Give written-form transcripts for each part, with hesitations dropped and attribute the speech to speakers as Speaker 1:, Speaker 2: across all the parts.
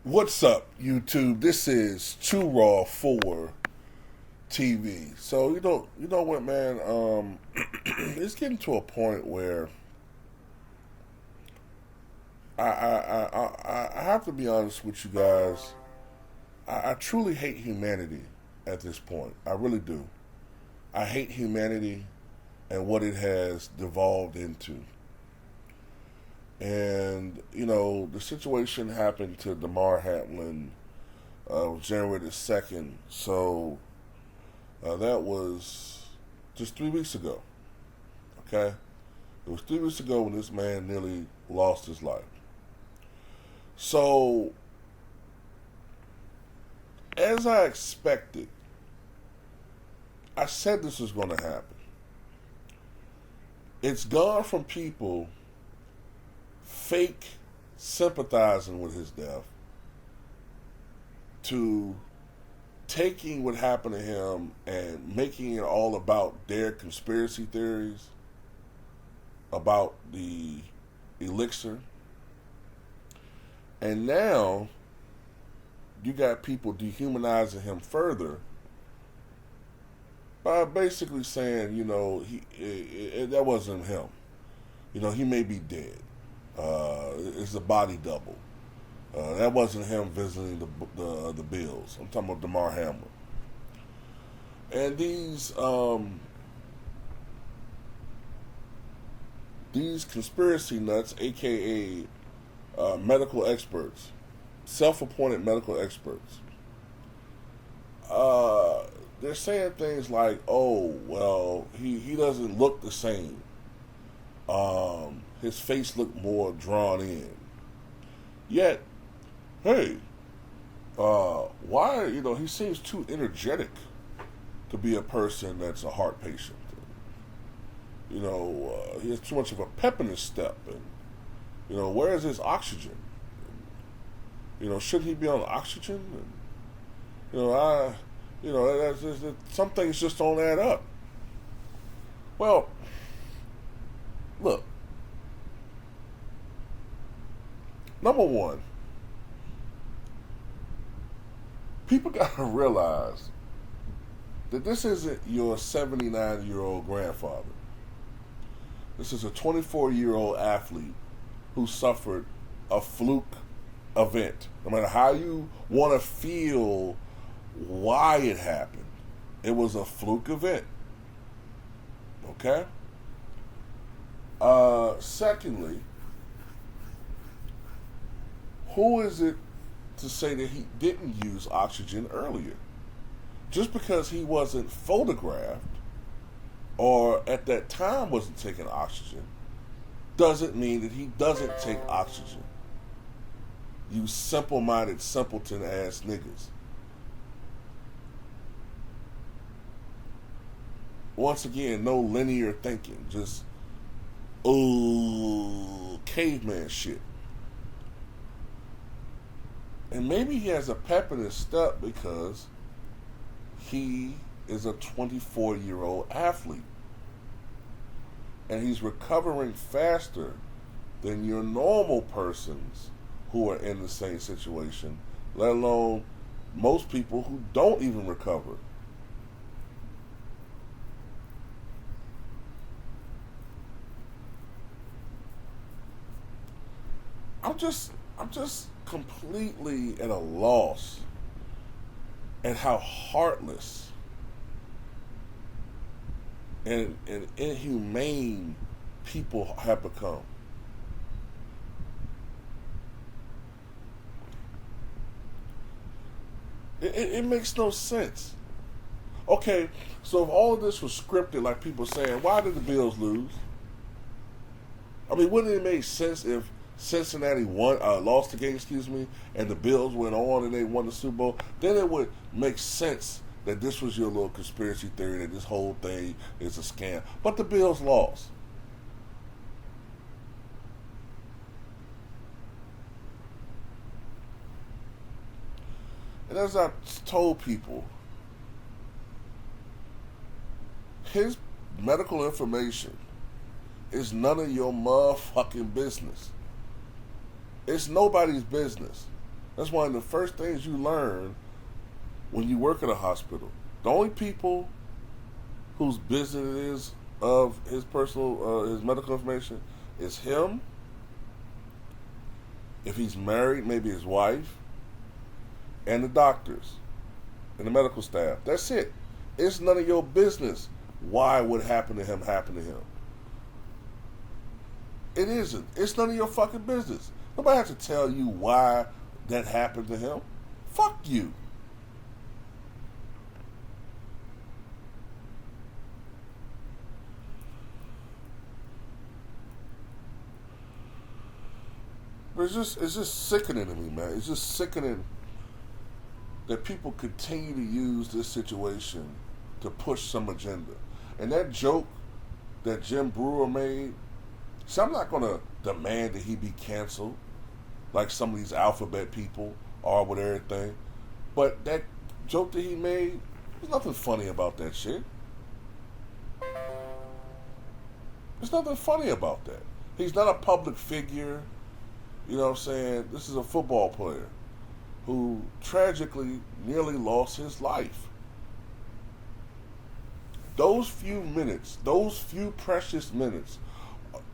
Speaker 1: What's up, YouTube? This is Too Raw for TV. So you know what, man? It's getting to a point where I have to be honest with you guys. I truly hate humanity at this point. I really do. I hate humanity and what it has devolved into. And, you know, the situation happened to Damar Hamlin January the 2nd. So that was just 3 weeks ago. Okay? It was 3 weeks ago when this man nearly lost his life. So, as I expected, I said this was going to happen. It's gone from people fake sympathizing with his death to taking what happened to him and making it all about their conspiracy theories about the elixir. And now you got people dehumanizing him further by basically saying, you know, that wasn't him. You know, he may be dead. It's a body double. That wasn't him visiting the Bills. I'm talking about Damar Hamlin. And these conspiracy nuts, aka medical experts, self-appointed medical experts, they're saying things like, "Oh, well, he doesn't look the same. His face looked more drawn in. Yet, hey, why, you know, he seems too energetic to be a person that's a heart patient. You know, he has too much of a pep in his step. And, you know, where is his oxygen? You know, should he be on oxygen? And, some things just don't add up." Well, look. Number one, people got to realize that this isn't your 79-year-old grandfather. This is a 24-year-old athlete who suffered a fluke event. No matter how you want to feel why it happened, it was a fluke event. Okay? Secondly, who is it to say that he didn't use oxygen earlier? Just because he wasn't photographed or at that time wasn't taking oxygen doesn't mean that he doesn't take oxygen. You simple-minded, simpleton-ass niggas. Once again, no linear thinking. Just, caveman shit. And maybe he has a pep in his step because he is a 24-year-old athlete. And he's recovering faster than your normal persons who are in the same situation, let alone most people who don't even recover. I'm just completely at a loss at how heartless and inhumane people have become. It makes no sense. Okay, so if all of this was scripted, like people saying, why did the Bills lose? I mean, wouldn't it make sense if Cincinnati lost the game, and the Bills went on and they won the Super Bowl? Then it would make sense that this was your little conspiracy theory, that this whole thing is a scam. But the Bills lost. And as I told people, his medical information is none of your motherfucking business. It's nobody's business. That's one of the first things you learn when you work at a hospital. The only people whose business it is of his personal, his medical information is him. If he's married, maybe his wife, and the doctors and the medical staff. That's it. It's none of your business why what happened to him happened to him. It isn't. It's none of your fucking business. Nobody has to tell you why that happened to him. Fuck you. But it's just sickening to me, man. It's just sickening that people continue to use this situation to push some agenda. And that joke that Jim Brewer made, see, I'm not going to demand that he be canceled like some of these alphabet people are with everything. But that joke that he made, there's nothing funny about that shit. There's nothing funny about that. He's not a public figure. You know what I'm saying? This is a football player who tragically nearly lost his life. Those few minutes, those few precious minutes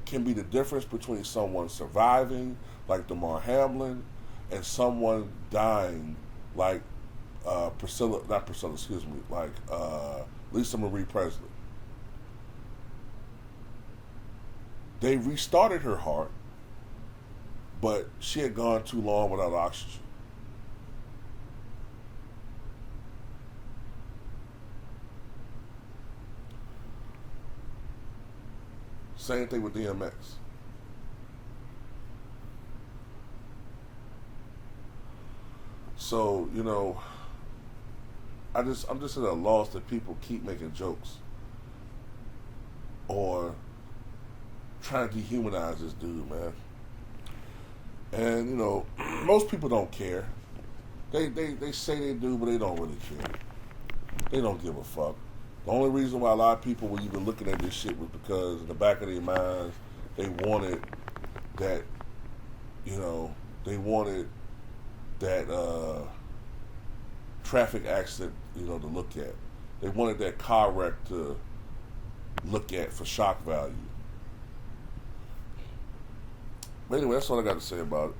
Speaker 1: can be the difference between someone surviving, like Damar Hamlin, and someone dying, like Lisa Marie Presley. They restarted her heart, but she had gone too long without oxygen. Same thing with DMX. So, you know, I'm just at a loss that people keep making jokes or trying to dehumanize this dude, man. And, you know, most people don't care. They say they do, but they don't really care. They don't give a fuck. The only reason why a lot of people were even looking at this shit was because in the back of their minds, they wanted that, you know, they wanted that traffic accident, you know, to look at. They wanted that car wreck to look at for shock value. But anyway, that's all I got to say about it.